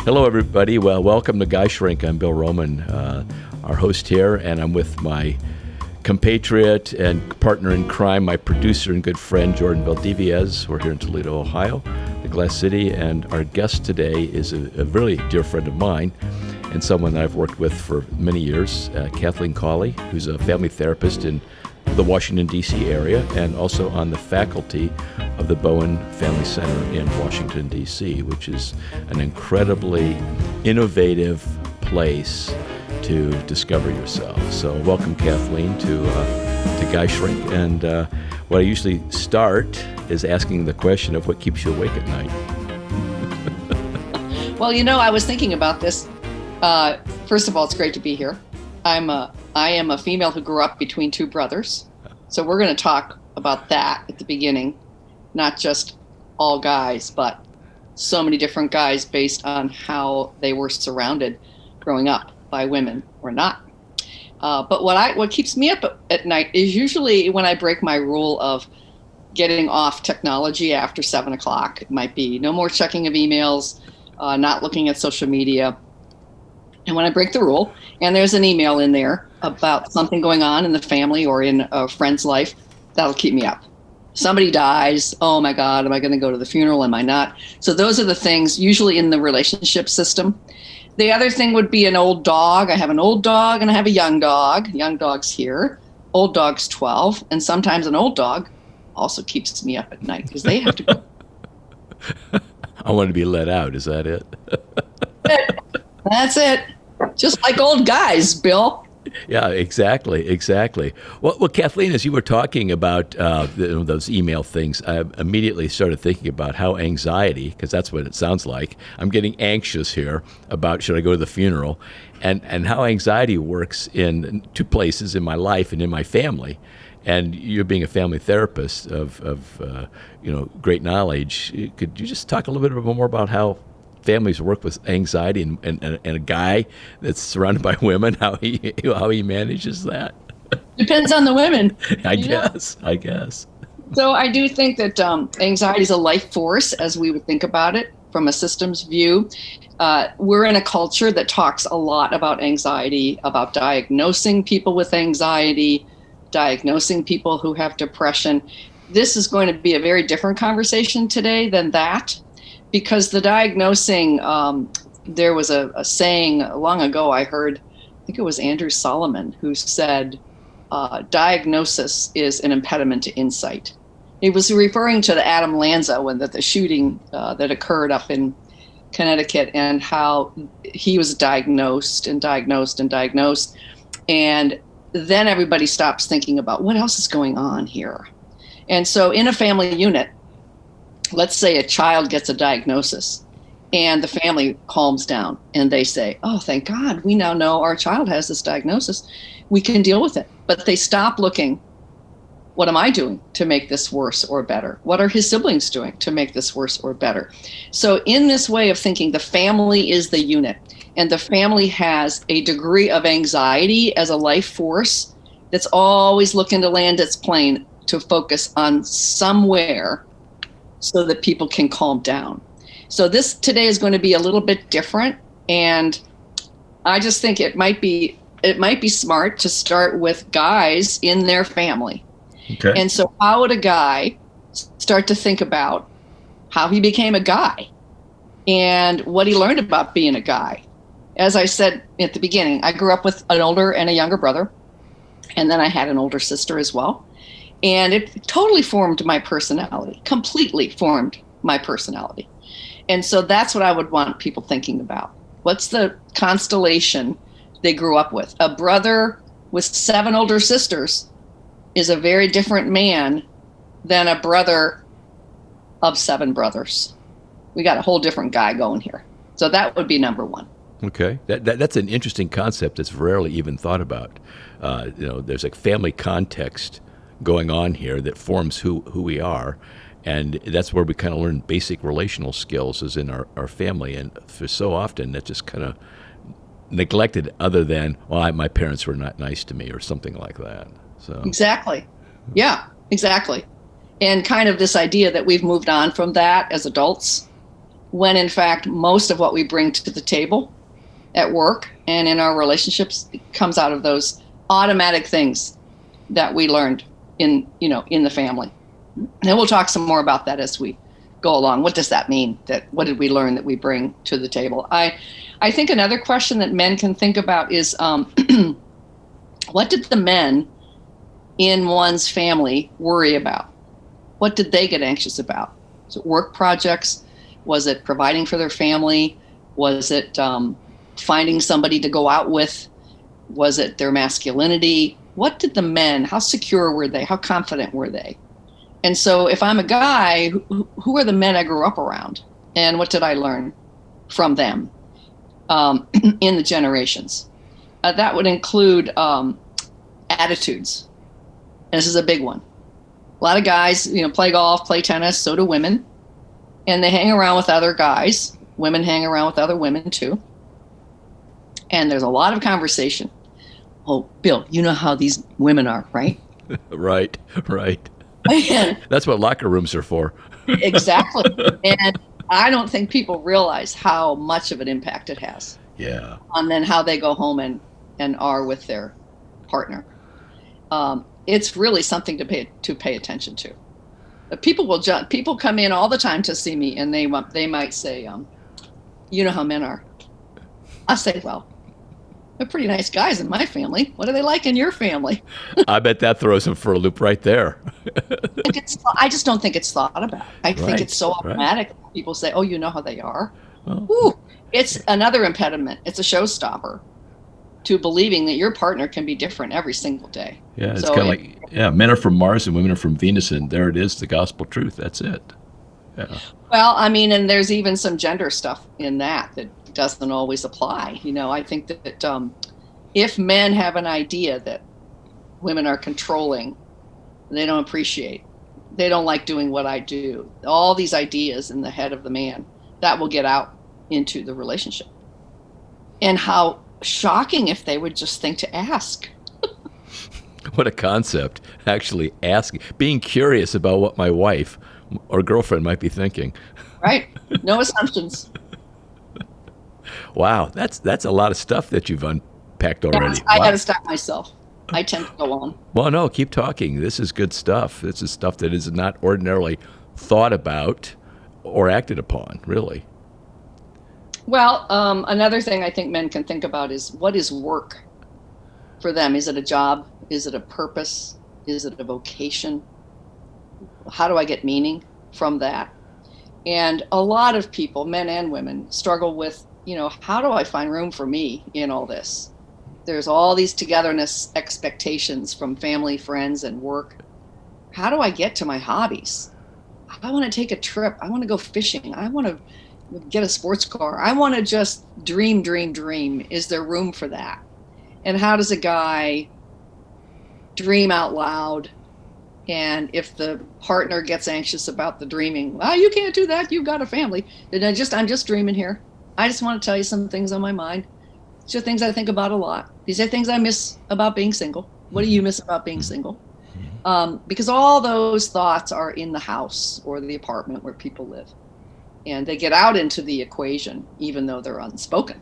Hello, everybody. Well, welcome to Guy Shrink. I'm Bill Roman, our host here, and I'm with my compatriot and partner in crime, my producer and good friend, Jordan Valdiviez. We're here in Toledo, Ohio, the Glass City, and our guest today is a really dear friend of mine and someone that I've worked with for many years, Kathleen Cauley, who's a family therapist in the Washington, D.C. area, and also on the faculty of the Bowen Family Center in Washington, D.C., which is an incredibly innovative place to discover yourself. So welcome, Kathleen, to Guy Shrink. And what I usually start is asking the question of what keeps you awake at night. Well, I was thinking about this. First of all, it's great to be here. I am a female who grew up between two brothers. So we're going to talk about that at the beginning, not just all guys, but so many different guys based on how they were surrounded growing up by women or not. But what keeps me up at night is usually when I break my rule of getting off technology after 7 o'clock. It might be no more checking of emails, not looking at social media. And when I break the rule and there's an email in there about something going on in the family or in a friend's life, that'll keep me up. Somebody dies. Oh my God, am I going to go to the funeral? Am I not? So those are the things usually in the relationship system. The other thing would be an old dog. I have an old dog and I have a young dog. Young dog's here. Old dog's 12. And sometimes an old dog also keeps me up at night because they have to go. I want to be let out. Is that it? That's it. Just like old guys, Bill. Yeah, exactly. Well, Kathleen, as you were talking about those email things, I immediately started thinking about how anxiety, because that's what it sounds like. I'm getting anxious here about should I go to the funeral, and how anxiety works in two places in my life and in my family. And you're being a family therapist of great knowledge. Could you just talk a little bit more about how families work with anxiety and a guy that's surrounded by women, how he manages that? Depends on the women. I guess. So I do think that anxiety is a life force as we would think about it from a systems view. We're in a culture that talks a lot about anxiety, about diagnosing people with anxiety, diagnosing people who have depression. This is going to be a very different conversation today than that. Because the diagnosing, there was a saying long ago I heard, I think it was Andrew Solomon, who said, diagnosis is an impediment to insight. He was referring to the Adam Lanza when the shooting that occurred up in Connecticut and how he was diagnosed. And then everybody stops thinking about what else is going on here. And so in a family unit, let's say a child gets a diagnosis and the family calms down and they say, oh, thank God, we now know our child has this diagnosis. We can deal with it. But they stop looking, what am I doing to make this worse or better? What are his siblings doing to make this worse or better? So in this way of thinking, the family is the unit, and the family has a degree of anxiety as a life force that's always looking to land its plane to focus on somewhere so that people can calm down. So this today is going to be a little bit different, and I just think it might be smart to start with guys in their family. Okay. And so how would a guy start to think about how he became a guy and what he learned about being a guy? As I said at the beginning, I grew up with an older and a younger brother, and then I had an older sister as well. And it totally formed my personality, completely formed my personality. And so that's what I would want people thinking about. What's the constellation they grew up with? A brother with 7 older sisters is a very different man than a brother of 7 brothers. We got a whole different guy going here. So that would be number one. Okay. That's an interesting concept that's rarely even thought about. There's a family context going on here that forms who we are, and that's where we kind of learn basic relational skills is in our family, and for so often that's just kind of neglected other than, well, my parents were not nice to me or something like that. So Exactly. Yeah, exactly. And kind of this idea that we've moved on from that as adults when in fact most of what we bring to the table at work and in our relationships comes out of those automatic things that we learned in the family. And we'll talk some more about that as we go along. What does that mean? What did we learn that we bring to the table? I think another question that men can think about is what did the men in one's family worry about? What did they get anxious about? Was it work projects? Was it providing for their family? Was it finding somebody to go out with? Was it their masculinity? What did the men, how secure were they? How confident were they? And so if I'm a guy, who are the men I grew up around? And what did I learn from them in the generations? That would include attitudes. And this is a big one. A lot of guys, play golf, play tennis, so do women. And they hang around with other guys. Women hang around with other women too. And there's a lot of conversation. Oh, Bill, you know how these women are, right? Right. And that's what locker rooms are for. Exactly. And I don't think people realize how much of an impact it has. Yeah. On then how they go home and are with their partner. It's really something to pay attention to. People come in all the time to see me, and they might say, you know how men are. I say, well, they're pretty nice guys in my family. What are they like in your family? I bet that throws them for a loop right there. I just don't think it's thought about. I think it's so automatic. Right. People say, oh, you know how they are. Well, ooh, it's another impediment. It's a showstopper to believing that your partner can be different every single day. Yeah, it's kind of like, men are from Mars and women are from Venus, and there it is, the gospel truth. That's it. Yeah. Well, I mean, and there's even some gender stuff in that doesn't always apply. I think that if men have an idea that women are controlling, they don't appreciate, they don't like doing what I do, all these ideas in the head of the man, that will get out into the relationship. And how shocking if they would just think to ask. What a concept, actually asking, being curious about what my wife or girlfriend might be thinking. Right. No assumptions. Wow, that's a lot of stuff that you've unpacked already. I got to stop myself. I tend to go on. Well, no, keep talking. This is good stuff. This is stuff that is not ordinarily thought about or acted upon, really. Well, another thing I think men can think about is, what is work for them? Is it a job? Is it a purpose? Is it a vocation? How do I get meaning from that? And a lot of people, men and women, struggle with, how do I find room for me in all this? There's all these togetherness expectations from family, friends, and work. How do I get to my hobbies? I want to take a trip. I want to go fishing. I want to get a sports car. I want to just dream. Is there room for that? And how does a guy dream out loud? And if the partner gets anxious about the dreaming, well, you can't do that. You've got a family. And I'm just dreaming here. I just want to tell you some things on my mind. These are things I think about a lot. These are things I miss about being single. What do you miss about being single? Because all those thoughts are in the house or the apartment where people live. And they get out into the equation, even though they're unspoken.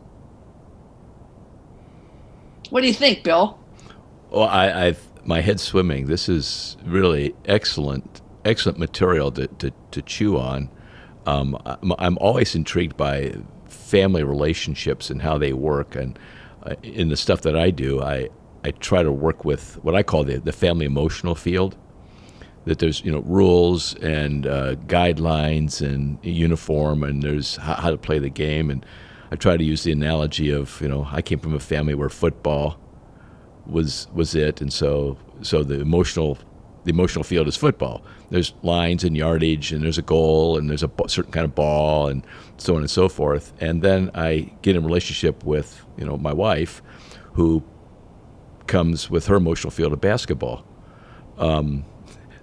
What do you think, Bill? Well, my head's swimming. This is really excellent material to chew on. I'm always intrigued by family relationships and how they work. And in the stuff that I do, I try to work with what I call the family emotional field. That there's rules and guidelines and uniform, and there's how to play the game. And I try to use the analogy of I came from a family where football was it, and so the emotional field is football. There's lines and yardage, and there's a goal, and there's a certain kind of ball, and so on and so forth. And then I get in a relationship with my wife, who comes with her emotional field of basketball.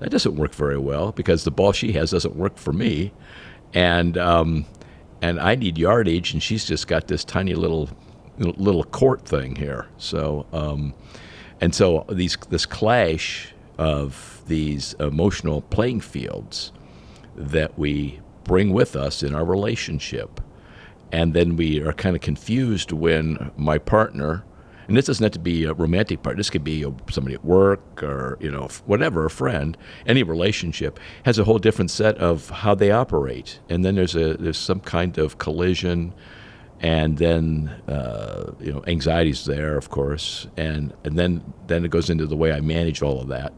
That doesn't work very well because the ball she has doesn't work for me, and I need yardage, and she's just got this tiny little court thing here. So and so this clash of these emotional playing fields that we bring with us in our relationship. And then we are kind of confused when my partner, and this doesn't have to be a romantic partner, this could be somebody at work or, whatever, a friend, any relationship has a whole different set of how they operate. And then there's some kind of collision, and then, anxiety's there, of course. And then it goes into the way I manage all of that.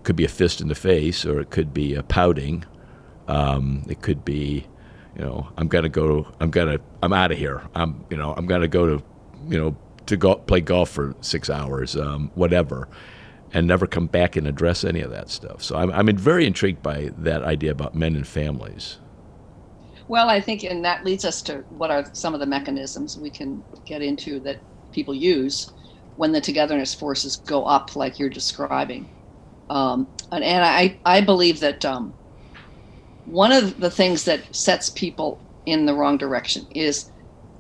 Could be a fist in the face, or it could be a pouting. It could be, I'm out of here. I'm going to go to play golf for 6 hours, whatever, and never come back and address any of that stuff. So I'm very intrigued by that idea about men and families. Well, I think, and that leads us to what are some of the mechanisms we can get into that people use when the togetherness forces go up, like you're describing. And I believe that one of the things that sets people in the wrong direction is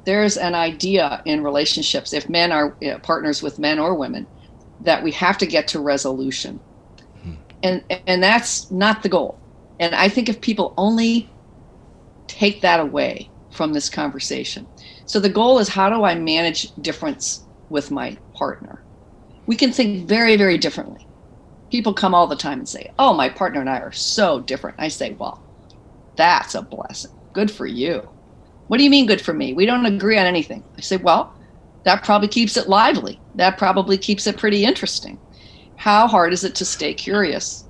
there's an idea in relationships, if men are partners with men or women, that we have to get to resolution. And that's not the goal. And I think if people only take that away from this conversation. So the goal is, how do I manage difference with my partner? We can think very, very differently. People come all the time and say, oh, my partner and I are so different. I say, well, that's a blessing. Good for you. What do you mean good for me? We don't agree on anything. I say, well, that probably keeps it lively. That probably keeps it pretty interesting. How hard is it to stay curious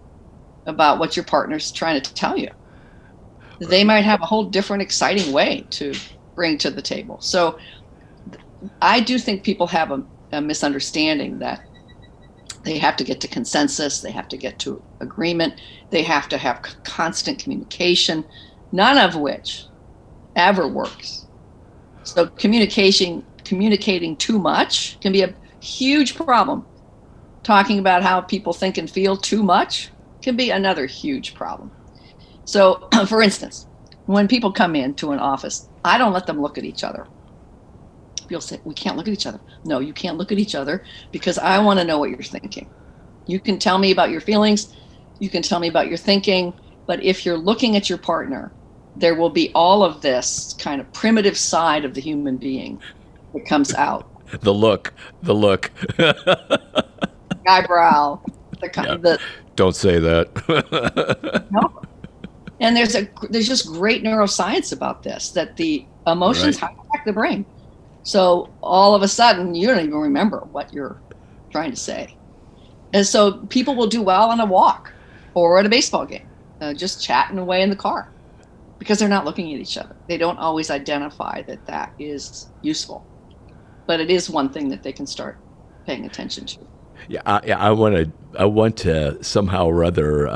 about what your partner's trying to tell you? They might have a whole different, exciting way to bring to the table. So I do think people have a misunderstanding that they have to get to consensus, they have to get to agreement, they have to have constant communication, none of which ever works. So communicating too much can be a huge problem. Talking about how people think and feel too much can be another huge problem. So, for instance, when people come into an office, I don't let them look at each other. People say, we can't look at each other. No, you can't look at each other because I want to know what you're thinking. You can tell me about your feelings, you can tell me about your thinking, but if you're looking at your partner, there will be all of this kind of primitive side of the human being that comes out. The look. Eyebrow. Don't say that. No. And there's just great neuroscience about this, that the emotions hijack the brain. So all of a sudden, you don't even remember what you're trying to say. And so people will do well on a walk or at a baseball game, just chatting away in the car, because they're not looking at each other. They don't always identify that is useful. But it is one thing that they can start paying attention to. Yeah, I want to somehow or other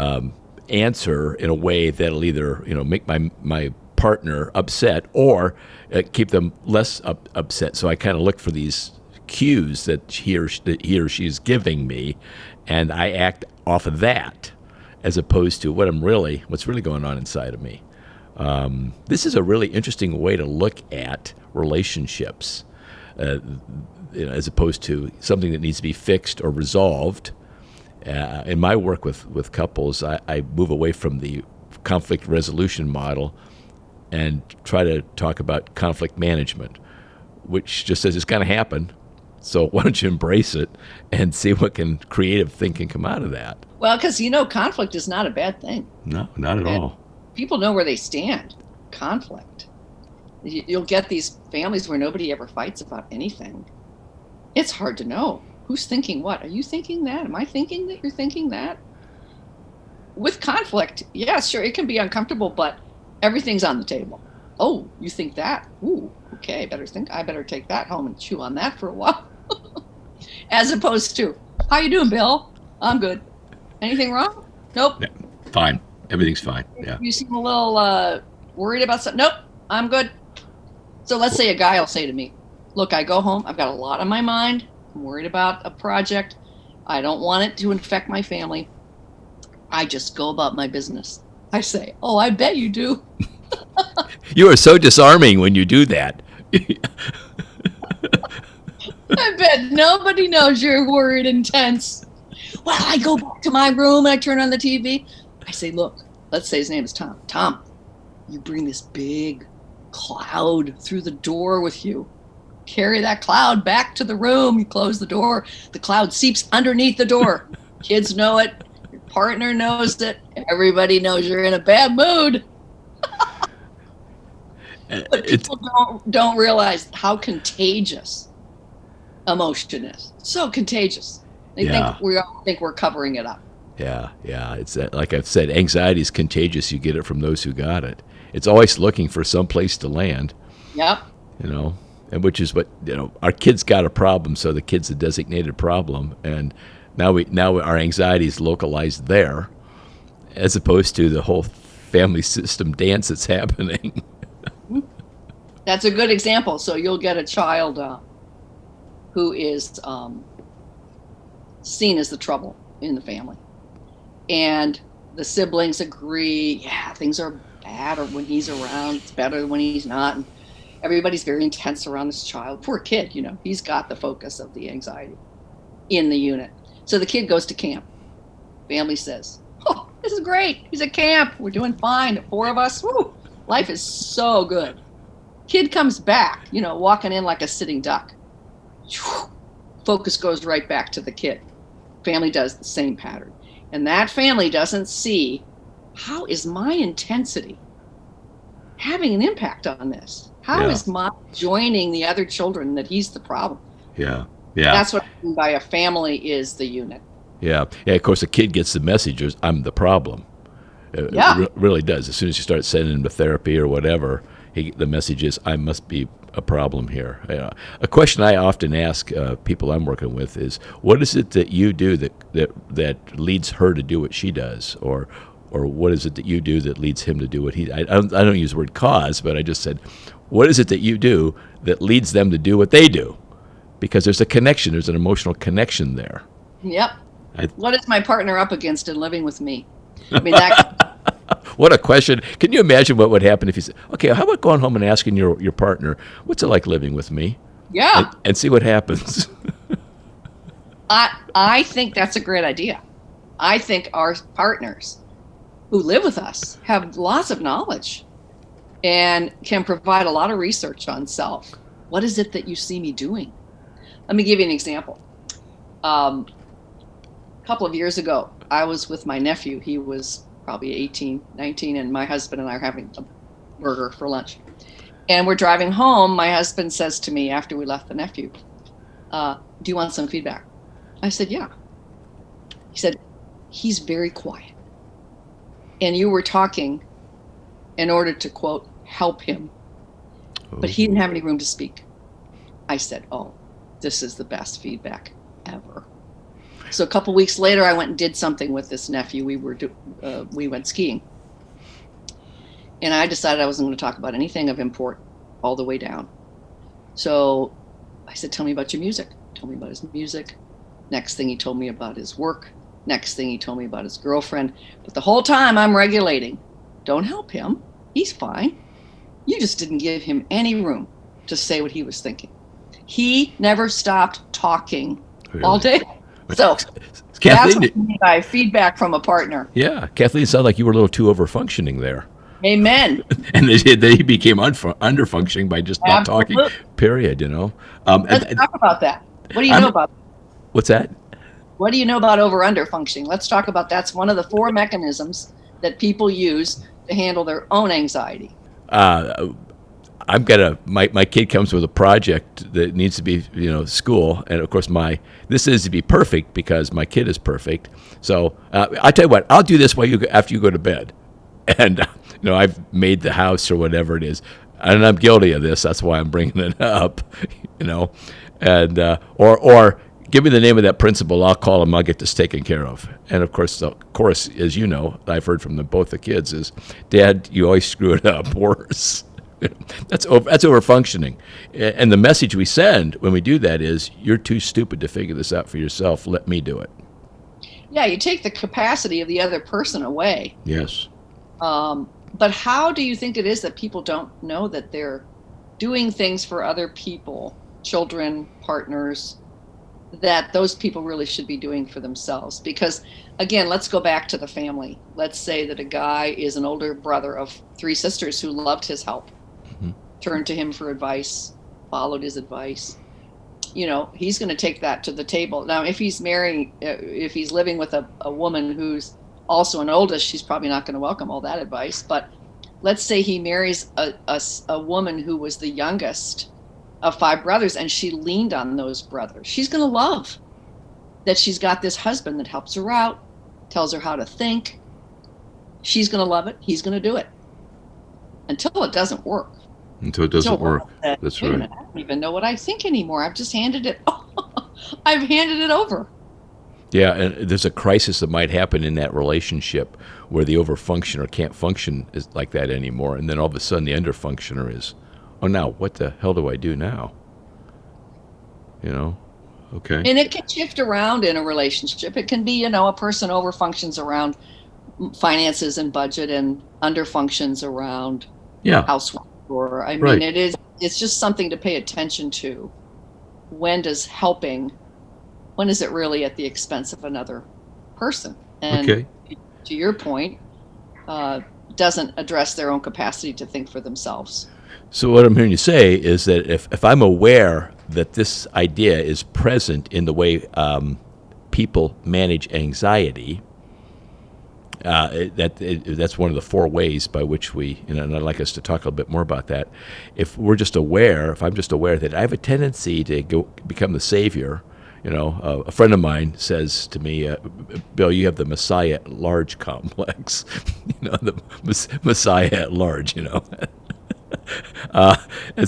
answer in a way that'll either make my partner upset or keep them less upset. So I kind of look for these cues that he or she is giving me, and I act off of that as opposed to what's really going on inside of me. This is a really interesting way to look at relationships, as opposed to something that needs to be fixed or resolved. In my work with couples, I move away from the conflict resolution model and try to talk about conflict management, which just says it's going to happen. So why don't you embrace it and see what creative thing can come out of that? Well, because conflict is not a bad thing. No, not at all. People know where they stand. Conflict. You'll get these families where nobody ever fights about anything. It's hard to know who's thinking what. Are you thinking that? Am I thinking that you're thinking that? With conflict, yeah, sure, it can be uncomfortable, but everything's on the table. Oh, you think that? Ooh, okay, I better take that home and chew on that for a while. As opposed to, how you doing, Bill? I'm good. Anything wrong? Nope. Yeah, fine. Everything's fine. Yeah. You seem a little worried about something. Nope, I'm good. So let's say a guy will say to me, look, I go home, I've got a lot on my mind. I'm worried about a project. I don't want it to infect my family. I just go about my business. I say, oh, I bet you do. You are so disarming when you do that. I bet nobody knows you're worried and tense. Well, I go back to my room and I turn on the TV. I say, look, let's say his name is Tom. Tom, you bring this big cloud through the door with you. Carry that cloud back to the room. You close the door. The cloud seeps underneath the door. Kids know it. Your partner knows it. Everybody knows you're in a bad mood. But people don't realize how contagious emotion is. So contagious. They think we're covering it up. Yeah. It's like I've said, anxiety is contagious. You get it from those who got it. It's always looking for some place to land. Yep. And which is what our kids got a problem, so the kid's a designated problem, and now our anxiety is localized there, as opposed to the whole family system dance that's happening. That's a good example. So you'll get a child who is seen as the trouble in the family, and the siblings agree, yeah, things are bad, or when he's around, it's better than when he's not. And everybody's very intense around this child. Poor kid, he's got the focus of the anxiety in the unit. So the kid goes to camp. Family says, oh, this is great. He's at camp. We're doing fine. The 4 of us. Woo, life is so good. Kid comes back, walking in like a sitting duck. Focus goes right back to the kid. Family does the same pattern. And that family doesn't see, how is my intensity having an impact on this? How is mom joining the other children that he's the problem? Yeah. That's what I mean by a family is the unit. Yeah. Of course, the kid gets the message, I'm the problem. It really does. As soon as you start sending him to therapy or whatever, the message is, I must be a problem here. A question I often ask people I'm working with is, what is it that you do that leads her to do what she does, or what is it that you do that leads him to do what he? I don't use the word cause, but I just said, what is it that you do that leads them to do what they do? Because there's a connection, there's an emotional connection there. Yep. What is my partner up against in living with me? I mean, that. What a question. Can you imagine what would happen if you said, okay, how about going home and asking your partner, what's it like living with me? Yeah. And see what happens. I think that's a great idea. I think our partners who live with us have lots of knowledge and can provide a lot of research on self. What is it that you see me doing? Let me give you an example. A couple of years ago, I was with my nephew. He was probably 18, 19, and my husband and I are having a burger for lunch. And we're driving home. My husband says to me after we left the nephew, do you want some feedback? I said, yeah. He said, he's very quiet. And you were talking in order to, quote, help him. But he didn't have any room to speak. I said, oh, this is the best feedback ever. So a couple weeks later, I went and did something with this nephew. We went skiing. And I decided I wasn't going to talk about anything of import all the way down. So I said, tell me about your music. Told me about his music. Next thing he told me about his work. Next thing he told me about his girlfriend. But the whole time I'm regulating. Don't help him. He's fine. You just didn't give him any room to say what he was thinking. He never stopped talking all day. So Kathleen, that's what I mean by feedback from a partner. Yeah. Kathleen, it sounded like you were a little too over-functioning there. Amen. And they became under-functioning by just not talking, period, Let's talk about that. What do you know about that? What's that? What do you know about over-under functioning? Let's talk about that's one of the 4 mechanisms that people use to handle their own anxiety. My kid comes with a project that needs to be, school. And of course this is to be perfect because my kid is perfect. So I tell you what, I'll do this after you go to bed. And, I've made the house or whatever it is. And I'm guilty of this. That's why I'm bringing it up, and, or give me the name of that principal. I'll call him. I'll get this taken care of. And of course, as you know, I've heard from both the kids is, Dad, you always screw it up worse. That's over functioning. And the message we send when we do that is, you're too stupid to figure this out for yourself. Let me do it. Yeah, you take the capacity of the other person away. Yes. But how do you think it is that people don't know that they're doing things for other people, children, partners, that those people really should be doing for themselves. Because again, let's go back to the family. Let's say that a guy is an older brother of 3 sisters who loved his help, turned to him for advice, followed his advice. He's going to take that to the table. Now, if he's living with a woman who's also an oldest, she's probably not going to welcome all that advice. But let's say he marries a woman who was the youngest of 5 brothers, and she leaned on those brothers. She's going to love that she's got this husband that helps her out, tells her how to think. She's going to love it. He's going to do it until it doesn't work. Until it doesn't work. That's right. I don't even know what I think anymore. I've just handed it. I've handed it over. Yeah, and there's a crisis that might happen in that relationship where the overfunctioner can't function like that anymore, and then all of a sudden the underfunctioner is, oh, now what the hell do I do now? Okay. And it can shift around in a relationship. It can be, a person overfunctions around finances and budget and underfunctions around housework. Or right. It's just something to pay attention to. When is it really at the expense of another person? And to your point, doesn't address their own capacity to think for themselves. So what I'm hearing you say is that if I'm aware that this idea is present in the way people manage anxiety, that's one of the 4 ways by which we, and I'd like us to talk a little bit more about that. If I'm just aware that I have a tendency to become the savior, a friend of mine says to me, Bill, you have the Messiah at large complex, the Messiah at large, and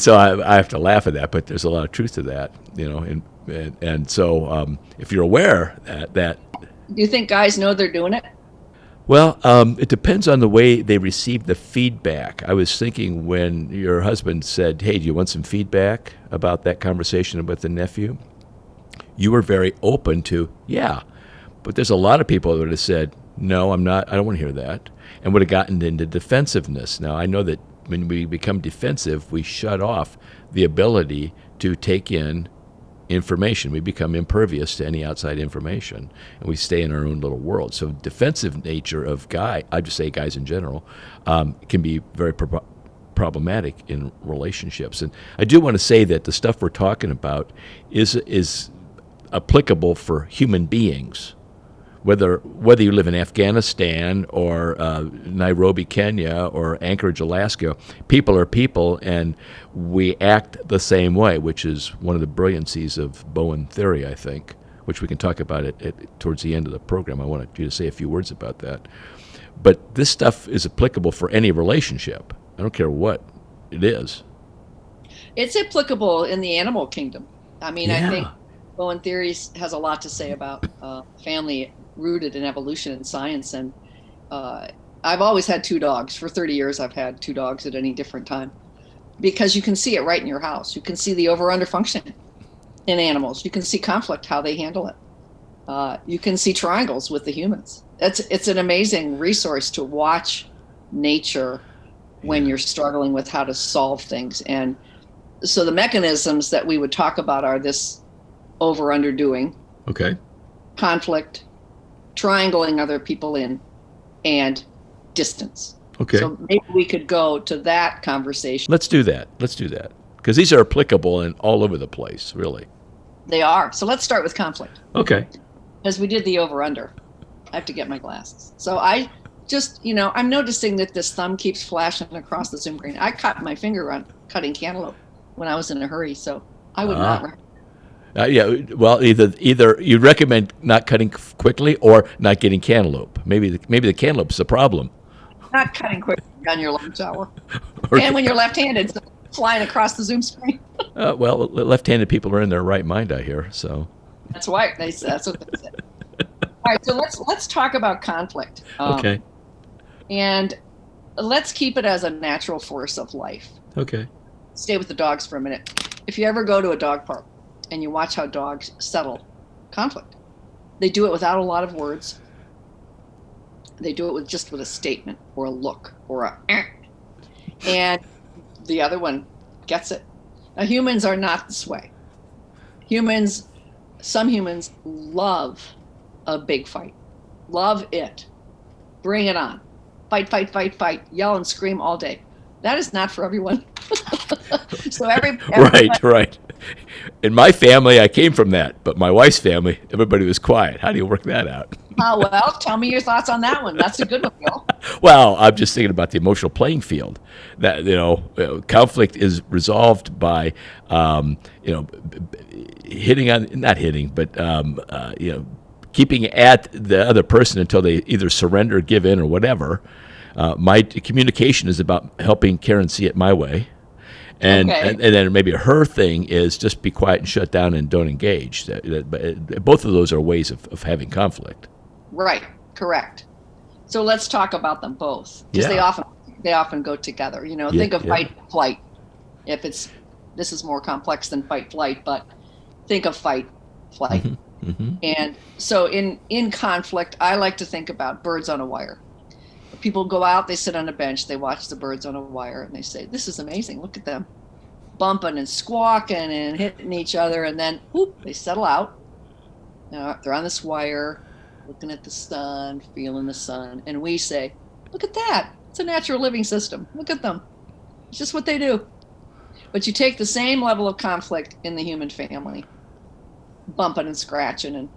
so I have to laugh at that, but there's a lot of truth to that, and so if you're aware that. Do you think guys know they're doing it? Well, it depends on the way they receive the feedback. I was thinking when your husband said, hey, do you want some feedback about that conversation with the nephew? You were very open to, yeah. But there's a lot of people that would have said, no, I'm not, I don't want to hear that, and would have gotten into defensiveness. Now, I know that when we become defensive, we shut off the ability to take in information. We become impervious to any outside information, and we stay in our own little world. So defensive nature of I just say guys in general, can be very problematic in relationships. And I do want to say that the stuff we're talking about is applicable for human beings. Whether you live in Afghanistan or Nairobi, Kenya, or Anchorage, Alaska, people are people, and we act the same way, which is one of the brilliancies of Bowen Theory, I think, which we can talk about it towards the end of the program. I wanted you to say a few words about that. But this stuff is applicable for any relationship. I don't care what it is. It's applicable in the animal kingdom. I think Bowen Theory has a lot to say about family rooted in evolution and science. And I've always had 2 dogs. For 30 years, I've had 2 dogs at any different time. Because you can see it right in your house. You can see the over-under function in animals. You can see conflict, how they handle it. You can see triangles with the humans. It's an amazing resource to watch nature when you're struggling with how to solve things. And so the mechanisms that we would talk about are this over-under doing. Okay. Conflict, triangling other people in, and distance. Okay. So maybe we could go to that conversation. Let's do that. Because these are applicable and all over the place, really. They are. So let's start with conflict. Okay. Because we did the over-under. I have to get my glasses. So I just, I'm noticing that this thumb keeps flashing across the Zoom screen. I cut my finger on cutting cantaloupe when I was in a hurry, so I would not recommend. Well, either you recommend not cutting quickly or not getting cantaloupe. Maybe the cantaloupe's the problem. Not cutting quickly on your lunch hour. And when you're left-handed, so flying across the Zoom screen. Well, left-handed people are in their right mind, I hear. So that's why that's what they said. All right, so let's talk about conflict. Okay. And let's keep it as a natural force of life. Okay. Stay with the dogs for a minute. If you ever go to a dog park and you watch how dogs settle conflict, they do it without a lot of words. They do it with a statement or a look or a and the other one gets it. Now, humans are not this way. Humans some humans love a big fight. Love it. Bring it on. Fight, fight, fight, fight. Yell and scream all day. That is not for everyone. So Right. In my family, I came from that, but my wife's family, everybody was quiet. How do you work that out? well, tell me your thoughts on that one. That's a good one, Bill. Well, I'm just thinking about the emotional playing field. That conflict is resolved by hitting on, not hitting, but keeping at the other person until they either surrender, give in, or whatever. My communication is about helping Karen see it my way. And, Okay. and then maybe her thing is just be quiet and shut down and don't engage. Both of those are ways of having conflict. Right. Correct. So let's talk about them both, because Yeah. they often go together. Think of fight, flight. This is more complex than fight, flight, but think of fight, flight. Mm-hmm. And so in conflict, I like to think about birds on a wire. People go out, they sit on a bench, they watch the birds on a wire, and they say, this is amazing. Look at them bumping and squawking and hitting each other. And then, whoop, they settle out. They're on this wire, looking at the sun, feeling the sun. And we say, look at that. It's a natural living system. Look at them. It's just what they do. But you take the same level of conflict in the human family, bumping and scratching and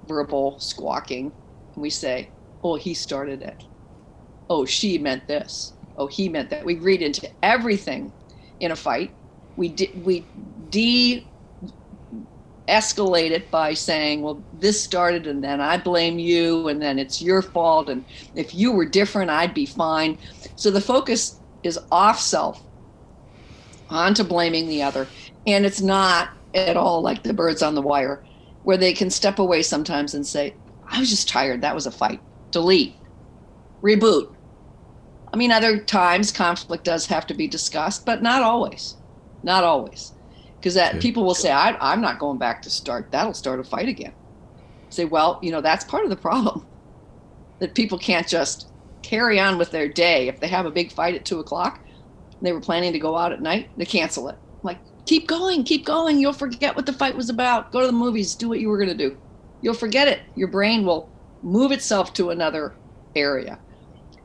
verbal squawking. And we say, oh, he started it. Oh, she meant this. Oh, he meant that. We read into everything in a fight. We de-escalate it by saying, well, this started and then I blame you and then it's your fault. And if you were different, I'd be fine. So the focus is off self, onto blaming the other. And it's not at all like the birds on the wire, where they can step away sometimes and say, I was just tired. That was a fight. Delete. Reboot. I mean, other times conflict does have to be discussed, but not always. Not always. Because people will say, I'm not going back to start. That'll start a fight again. Say, well, that's part of the problem. That people can't just carry on with their day. If they have a big fight at 2:00, and they were planning to go out at night, they cancel it. Like, keep going. You'll forget what the fight was about. Go to the movies, do what you were going to do. You'll forget it. Your brain will move itself to another area.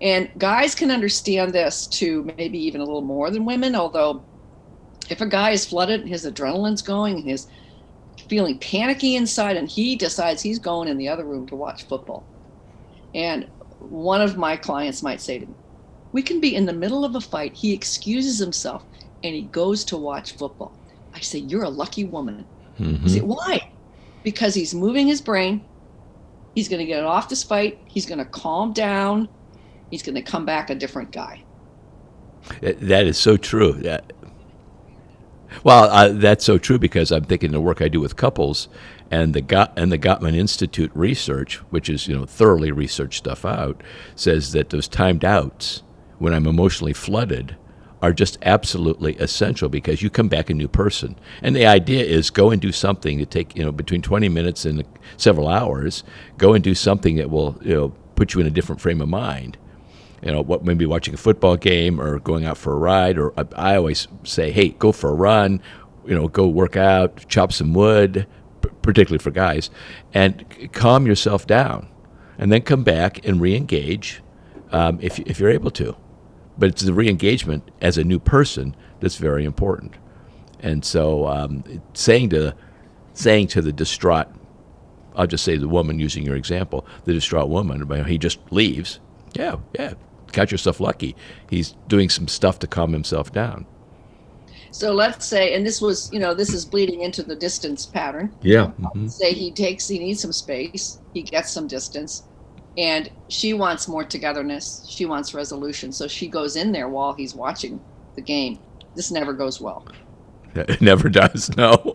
And guys can understand this too, maybe even a little more than women, although if a guy is flooded and his adrenaline's going and he's feeling panicky inside and he decides he's going in the other room to watch football. And one of my clients might say to me, we can be in the middle of a fight, he excuses himself and he goes to watch football. I say, you're a lucky woman. Mm-hmm. I say, why? Because he's moving his brain. He's going to get off this fight. He's going to calm down. He's going to come back a different guy. That is so true. That's so true because I'm thinking the work I do with couples and the Gottman Institute research, which is thoroughly researched stuff out, says that those timed outs when I'm emotionally flooded are just absolutely essential because you come back a new person. And the idea is go and do something to take between 20 minutes and several hours. Go and do something that will put you in a different frame of mind. Maybe watching a football game or going out for a ride, or I always say, hey, go for a run, go work out, chop some wood, particularly for guys, and calm yourself down, and then come back and re-engage if you're able to. But it's the re-engagement as a new person that's very important. And so saying to the distraught, I'll just say the woman using your example, the distraught woman, he just leaves. Yeah. Count yourself lucky. He's doing some stuff to calm himself down. So let's say, and this is bleeding into the distance pattern. Yeah. Mm-hmm. Say he needs some space. He gets some distance. And she wants more togetherness. She wants resolution. So she goes in there while he's watching the game. This never goes well. It never does, no.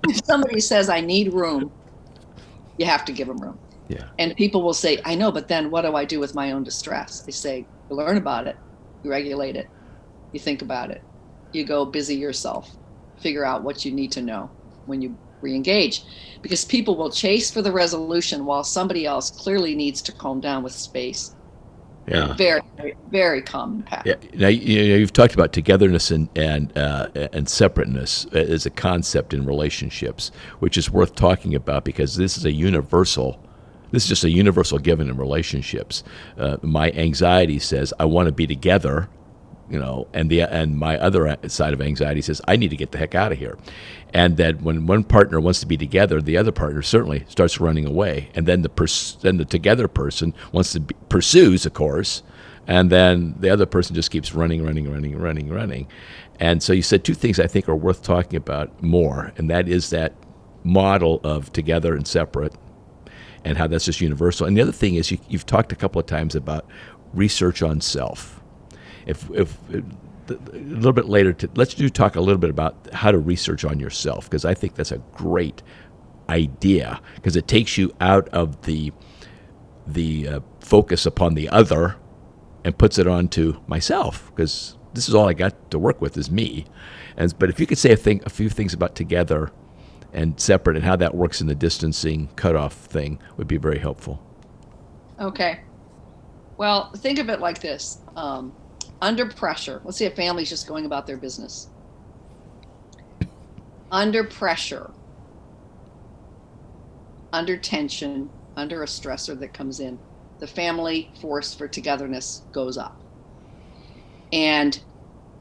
If somebody says, I need room, you have to give them room. Yeah. And people will say, I know, but then what do I do with my own distress? They say, you learn about it, you regulate it, you think about it, you go busy yourself, figure out what you need to know when you re-engage. Because people will chase for the resolution while somebody else clearly needs to calm down with space. Yeah. Very, very, very common pattern. Yeah. Now, you've talked about togetherness and separateness as a concept in relationships, which is worth talking about because this is a universal. This is just a universal given in relationships. My anxiety says I want to be together, and my other side of anxiety says I need to get the heck out of here. And that when one partner wants to be together, the other partner certainly starts running away, and then the together person pursues, of course, and then the other person just keeps running. And so you said two things I think are worth talking about more, and that is that model of together and separate, and how that's just universal. And the other thing is you've talked a couple of times about research on self. If a little bit later, let's talk a little bit about how to research on yourself, because I think that's a great idea, because it takes you out of the focus upon the other and puts it onto myself, because this is all I got to work with is me. But if you could say a few things about together and separate and how that works in the distancing cutoff thing, would be very helpful. Okay. Well, think of it like this. Under pressure, let's say a family's just going about their business. Under pressure, under tension, under a stressor that comes in, the family force for togetherness goes up. And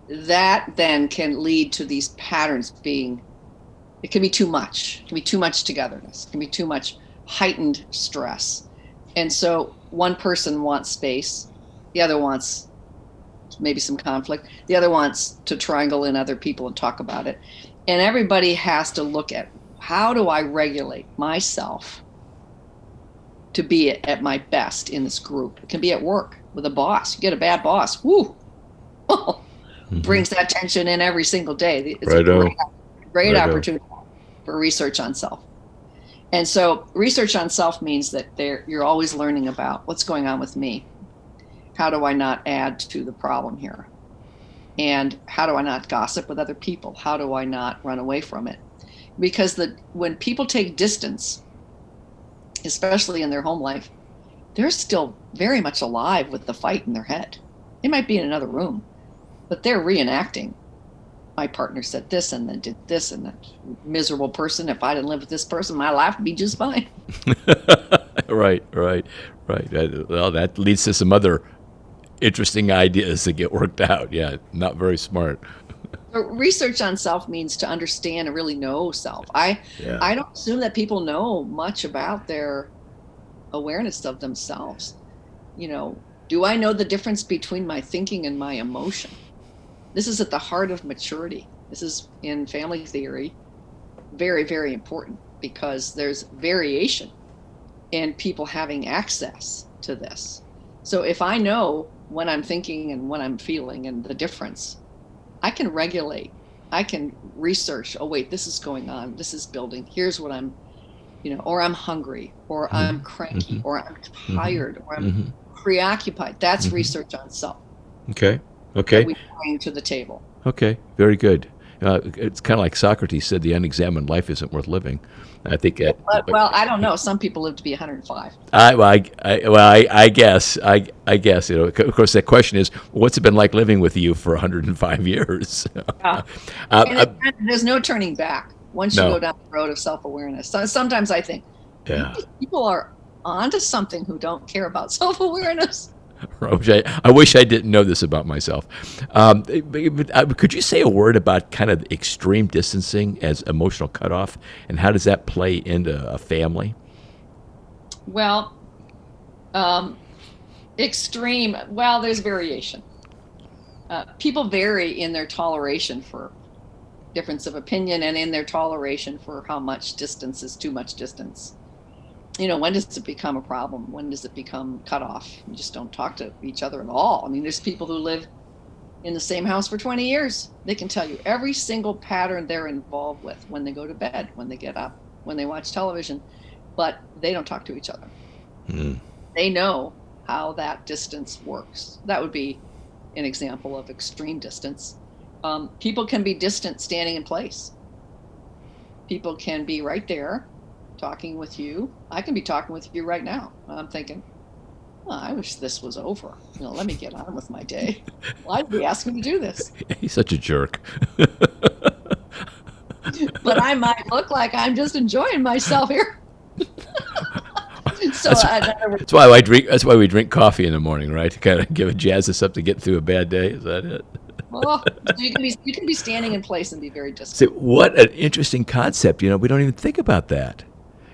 that then can lead to these patterns being, it can be too much. It can be too much togetherness. It can be too much heightened stress. And so one person wants space, the other wants maybe some conflict, the other wants to triangle in other people and talk about it. And everybody has to look at, how do I regulate myself to be at my best in this group? It can be at work with a boss. You get a bad boss, whoo, brings that tension in every single day. It's a great opportunity for research on self. And so research on self means that you're always learning about what's going on with me. How do I not add to the problem here? And how do I not gossip with other people? How do I not run away from it? Because when people take distance, especially in their home life, they're still very much alive with the fight in their head. They might be in another room, but they're reenacting. My partner said this and then did this, and that miserable person, if I didn't live with this person, my life would be just fine. Right. Well, that leads to some other interesting ideas that get worked out. Yeah, not very smart. Research on self means to understand and really know self. I don't assume that people know much about their awareness of themselves. Do I know the difference between my thinking and my emotion? This is at the heart of maturity. This is in family theory very, very important, because there's variation in people having access to this. So if I know when I'm thinking and when I'm feeling and the difference, I can regulate. I can research, oh wait, this is going on, this is building, here's what I'm, or I'm hungry, or I'm cranky, or I'm tired, or I'm preoccupied. That's research on self. Okay. That we bring to the table. Okay, very good. It's kind of like Socrates said, the unexamined life isn't worth living. I think. Well, I don't know. Some people live to be 105. I guess. Of course, that question is, what's it been like living with you for 105 years? And there's no turning back once you go down the road of self-awareness. So sometimes I think, people are onto something who don't care about self-awareness. I wish I didn't know this about myself. Could you say a word about kind of extreme distancing as emotional cutoff, and how does that play into a family? Well, extreme, there's variation. People vary in their toleration for difference of opinion and in their toleration for how much distance is too much distance. When does it become a problem? When does it become cut off? You just don't talk to each other at all. I mean, there's people who live in the same house for 20 years. They can tell you every single pattern they're involved with when they go to bed, when they get up, when they watch television, but they don't talk to each other. They know how that distance works. That would be an example of extreme distance. People can be distant standing in place. People can be right there talking with you. I can be talking with you right now. I'm thinking, Oh, I wish this was over. Let me get on with my day. Why'd we ask me to do this? He's such a jerk. But I might look like I'm just enjoying myself here. So That's why I drink. That's why we drink coffee in the morning, right? To kind of jazz us up to get through a bad day. Is that it? well, you can be standing in place and be very distant. See, what an interesting concept. We don't even think about that.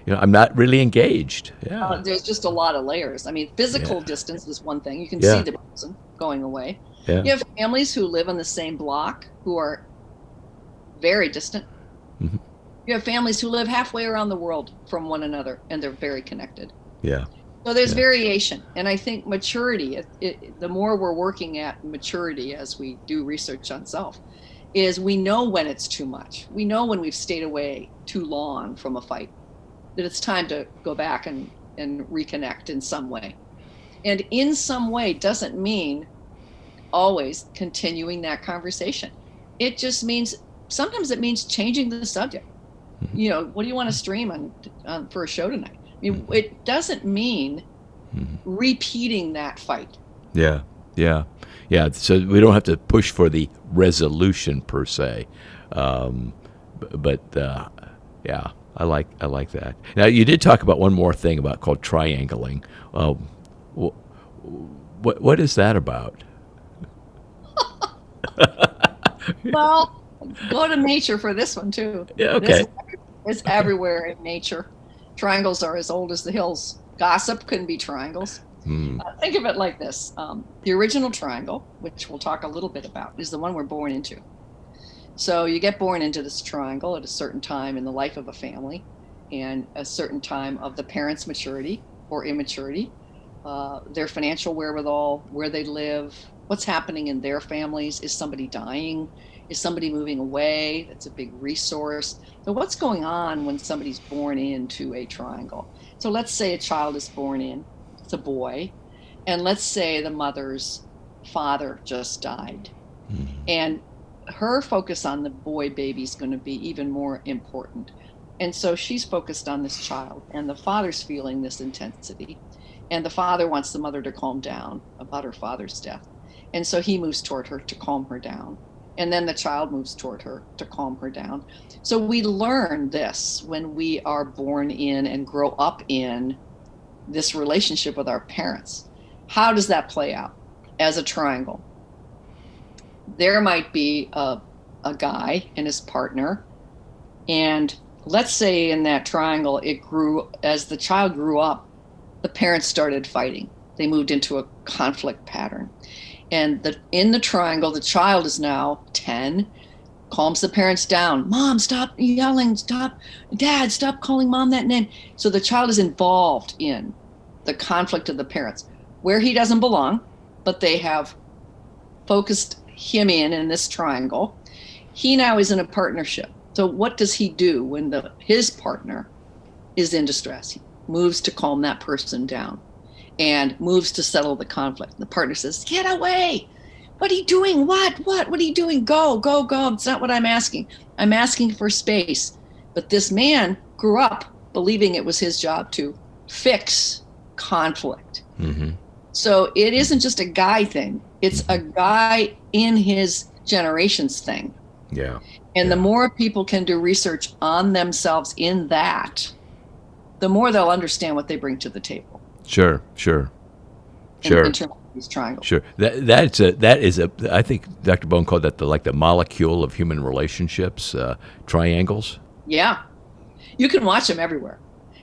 I'm not really engaged. Yeah. There's just a lot of layers. I mean, physical distance is one thing. You can Yeah. see the person going away. Yeah. You have families who live on the same block who are very distant. Mm-hmm. You have families who live halfway around the world from one another, and they're very connected. Yeah. So there's variation. And I think maturity, the more we're working at maturity as we do research on self, is we know when it's too much. We know when we've stayed away too long from a fight, that it's time to go back and reconnect in some way. And in some way doesn't mean always continuing that conversation. It just means, sometimes it means changing the subject. Mm-hmm. What do you want to stream on for a show tonight? I mean, it doesn't mean repeating that fight. Yeah. Yeah. Yeah. So we don't have to push for the resolution per se. But yeah, I like that. Now, you did talk about one more thing called triangling. What is that about? Well, go to nature for this one too. Yeah, okay. It's everywhere in nature. Triangles are as old as the hills. Gossip can be triangles. Think of it like this. The original triangle, which we'll talk a little bit about, is the one we're born into. So you get born into this triangle at a certain time in the life of a family, and a certain time of the parents' maturity or immaturity, their financial wherewithal, where they live, what's happening in their families. Is somebody dying? Is somebody moving away? That's a big resource. So what's going on when somebody's born into a triangle? So let's say a child is born in, it's a boy, and let's say the mother's father just died. And her focus on the boy baby is going to be even more important. And so she's focused on this child, and the father's feeling this intensity. And the father wants the mother to calm down about her father's death. And so he moves toward her to calm her down. And then the child moves toward her to calm her down. So we learn this when we are born in and grow up in this relationship with our parents. How does that play out as a triangle? There might be a guy and his partner, and let's say in that triangle, as the child grew up, the parents started fighting. They moved into a conflict pattern. And in the triangle, the child is now 10, calms the parents down. Mom, stop yelling. Stop. Dad, stop calling mom that name. So the child is involved in the conflict of the parents, where he doesn't belong, but they have focused him in this triangle. He now is in a partnership. So what does he do when his partner is in distress? He moves to calm that person down and moves to settle the conflict. The partner says, get away. What are you doing? What are you doing? Go. It's not what I'm asking. I'm asking for space. But this man grew up believing it was his job to fix conflict. Mm-hmm. So it isn't just a guy thing. It's a guy in his generations thing. Yeah. And the more people can do research on themselves in that, the more they'll understand what they bring to the table. Sure. In terms of these triangles. Sure. That is I think Dr. Bowen called that the molecule of human relationships, triangles. Yeah. You can watch them everywhere.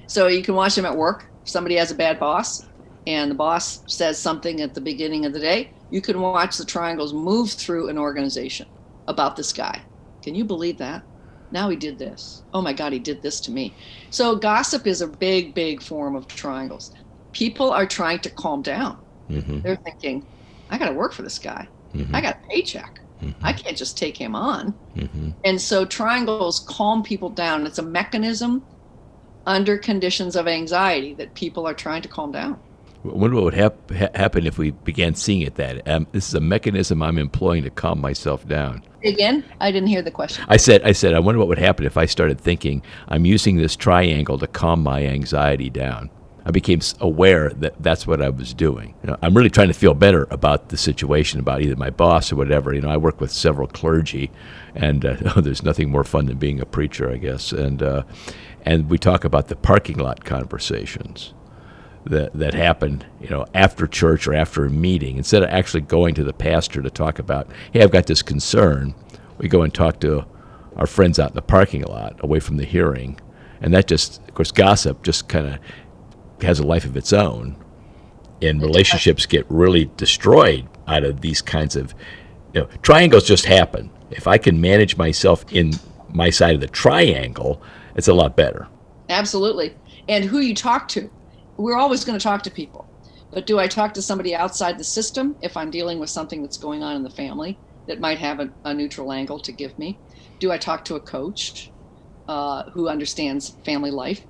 So you can watch them at work. Somebody has a bad boss, and the boss says something at the beginning of the day. You can watch the triangles move through an organization about this guy. Can you believe that? Now he did this. Oh my God, he did this to me. So gossip is a big, big form of triangles. People are trying to calm down. Mm-hmm. They're thinking, I got to work for this guy. Mm-hmm. I got a paycheck. Mm-hmm. I can't just take him on. Mm-hmm. And so triangles calm people down. It's a mechanism under conditions of anxiety that people are trying to calm down. I wonder what would happen if we began seeing it that this is a mechanism I'm employing to calm myself down. Again, I didn't hear the question. I said, I wonder what would happen if I started thinking I'm using this triangle to calm my anxiety down. I became aware that that's what I was doing. I'm really trying to feel better about the situation, about either my boss or whatever. I work with several clergy, and there's nothing more fun than being a preacher, I guess. And we talk about the parking lot conversations that happen, after church or after a meeting. Instead of actually going to the pastor to talk about, hey, I've got this concern, we go and talk to our friends out in the parking lot away from the hearing. And that just, of course, gossip just kind of has a life of its own. And relationships get really destroyed out of these kinds of, triangles just happen. If I can manage myself in my side of the triangle, it's a lot better. Absolutely. And who you talk to. We're always going to talk to people. But do I talk to somebody outside the system if I'm dealing with something that's going on in the family that might have a neutral angle to give me? Do I talk to a coach who understands family life?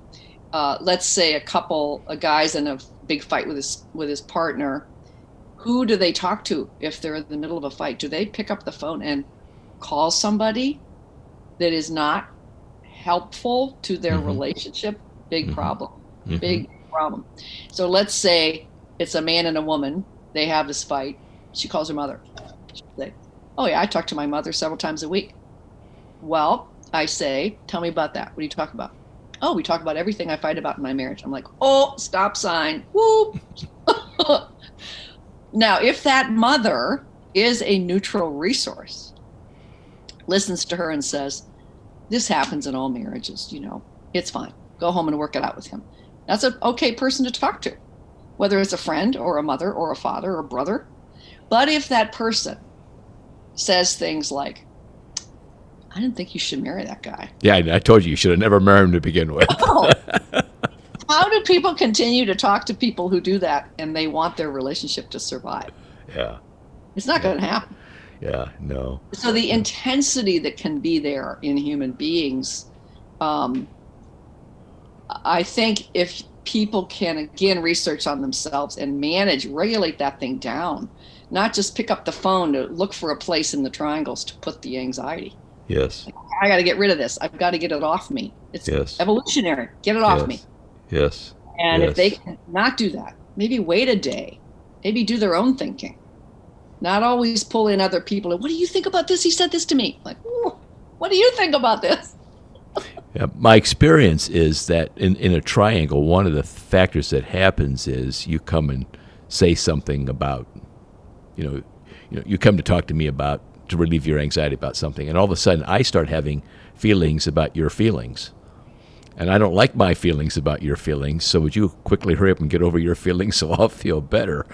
Let's say a guy's in a big fight with his partner. Who do they talk to if they're in the middle of a fight? Do they pick up the phone and call somebody that is not helpful to their relationship? Big problem. Big problem. So let's say it's a man and a woman. They have this fight. She calls her mother. She say, oh yeah, I talk to my mother several times a week. Well, I say, tell me about that. What do you talk about? Oh, we talk about everything I fight about in my marriage. I'm like, oh, stop sign. Whoop. Now, if that mother is a neutral resource, listens to her and says, this happens in all marriages, it's fine. Go home and work it out with him. That's an okay person to talk to, whether it's a friend or a mother or a father or a brother. But if that person says things like, I didn't think you should marry that guy. Yeah, I told you should have never married him to begin with. Oh. How do people continue to talk to people who do that and they want their relationship to survive? Yeah. It's not going to happen. Yeah, no. So the intensity that can be there in human beings, I think if people can, again, research on themselves and regulate that thing down, not just pick up the phone to look for a place in the triangles to put the anxiety. Yes. I got to get rid of this. I've got to get it off me. It's evolutionary. Get it off me. Yes. And if they can not do that, maybe wait a day, maybe do their own thinking, not always pull in other people. And what do you think about this? He said this to me. Like, what do you think about this? Yeah, my experience is that in a triangle, one of the factors that happens is you come and say something about, you come to talk to me about, to relieve your anxiety about something. And all of a sudden I start having feelings about your feelings. And I don't like my feelings about your feelings. So would you quickly hurry up and get over your feelings so I'll feel better?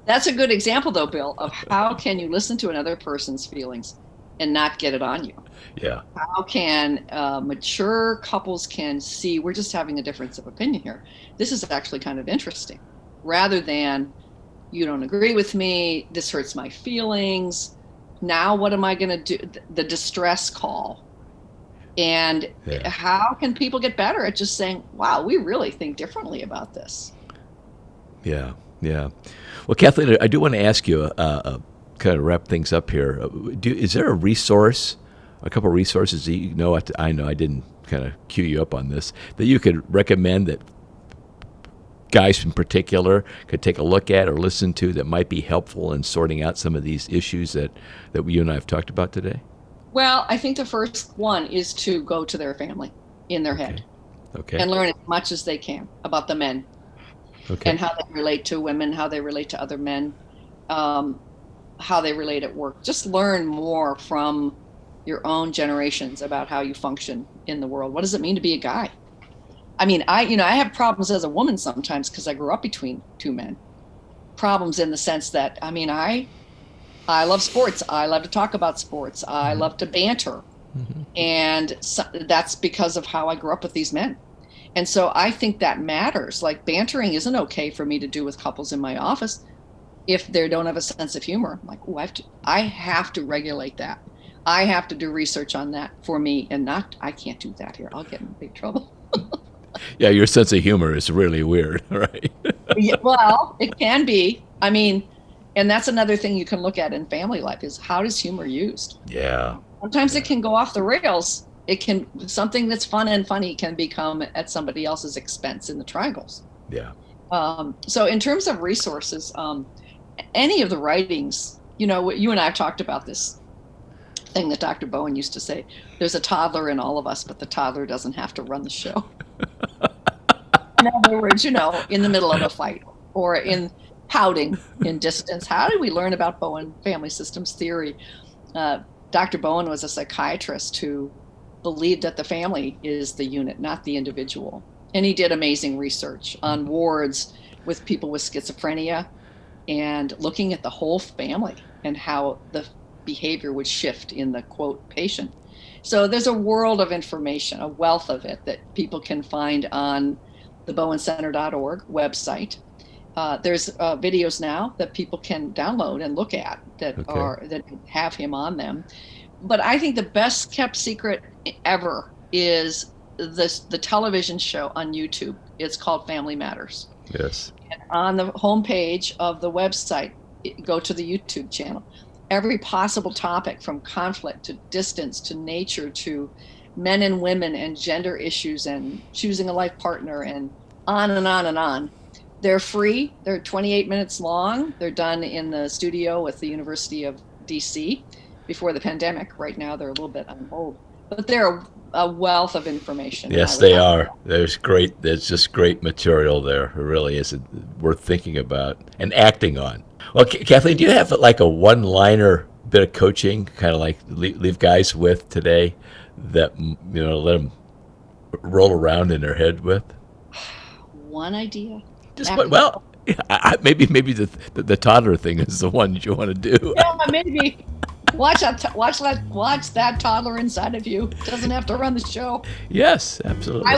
That's a good example, though, Bill, of how can you listen to another person's feelings and not get it on you? Yeah. How can mature couples can see we're just having a difference of opinion here? This is actually kind of interesting, rather than you don't agree with me, this hurts my feelings. Now what am I going to do? The distress call. And how can people get better at just saying, wow, we really think differently about this? Yeah, yeah. Well, Kathleen, I do want to ask you, kind of wrap things up here. Is there a resource, a couple of resources that I know I didn't kind of cue you up on this, that you could recommend that guys in particular could take a look at or listen to that might be helpful in sorting out some of these issues that you and I have talked about today? Well, I think the first one is to go to their family in their head. Okay. And learn as much as they can about the men. Okay. And how they relate to women, how they relate to other men, how they relate at work. Just learn more from your own generations about how you function in the world. What does it mean to be a guy? I mean, I have problems as a woman sometimes because I grew up between two men. Problems in the sense that, I love sports. I love to talk about sports. I love to banter. Mm-hmm. And that's because of how I grew up with these men. And so I think that matters. Like, bantering isn't okay for me to do with couples in my office if they don't have a sense of humor. I'm like, I have to regulate that. I have to do research on that for me, and I can't do that here. I'll get in big trouble. Yeah, your sense of humor is really weird, right? Yeah, well, it can be. And that's another thing you can look at in family life is how is humor used? Yeah. Sometimes it can go off the rails it can, something that's fun and funny can become at somebody else's expense in the triangles. Yeah. So in terms of resources, any of the writings, you know, you and I have talked about this thing that Dr. Bowen used to say, there's a toddler in all of us, but the toddler doesn't have to run the show. In other words, you know, in the middle of a fight or in pouting in distance. How did we learn about Bowen Family Systems Theory? Dr. Bowen was a psychiatrist who believed that the family is the unit, not the individual. And he did amazing research on wards with people with schizophrenia and looking at the whole family and how the behavior would shift in the, quote, patient. So there's a world of information, a wealth of it that people can find on the bowencenter.org website. There's videos now that people can download and look at that have him on them. But I think the best kept secret ever is the television show on YouTube. It's called Family Matters. Yes. And on the homepage of the website, go to the YouTube channel. Every possible topic, from conflict to distance to nature to men and women and gender issues and choosing a life partner and on and on and on. They're free. They're 28 minutes long. They're done in the studio with the University of DC before the pandemic. Right now, they're a little bit on hold, but they're a wealth of information. Yes, they are. There's just great material there. It really is worth thinking about and acting on. Well, Kathleen, do you have like a one-liner bit of coaching, kind of like leave guys with today that, you know, let them roll around in their head with? One idea. Maybe the toddler thing is the one that you want to do. Yeah, maybe. Watch that toddler inside of you. Doesn't have to run the show. Yes, absolutely.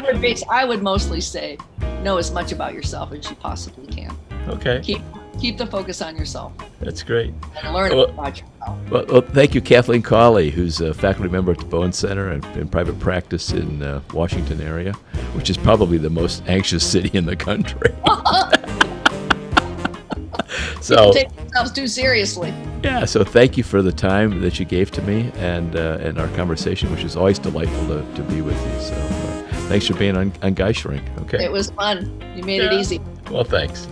I would mostly say, know as much about yourself as you possibly can. Okay. Keep the focus on yourself. That's great. And learn about yourself. Well, thank you, Kathleen Cauley, who's a faculty member at the Bowen Center and in private practice in Washington area, which is probably the most anxious city in the country. So people take themselves too seriously. Yeah, so thank you for the time that you gave to me and our conversation, which is always delightful to be with you. So thanks for being on Guy Shrink. Okay. It was fun. You made it easy. Well, thanks.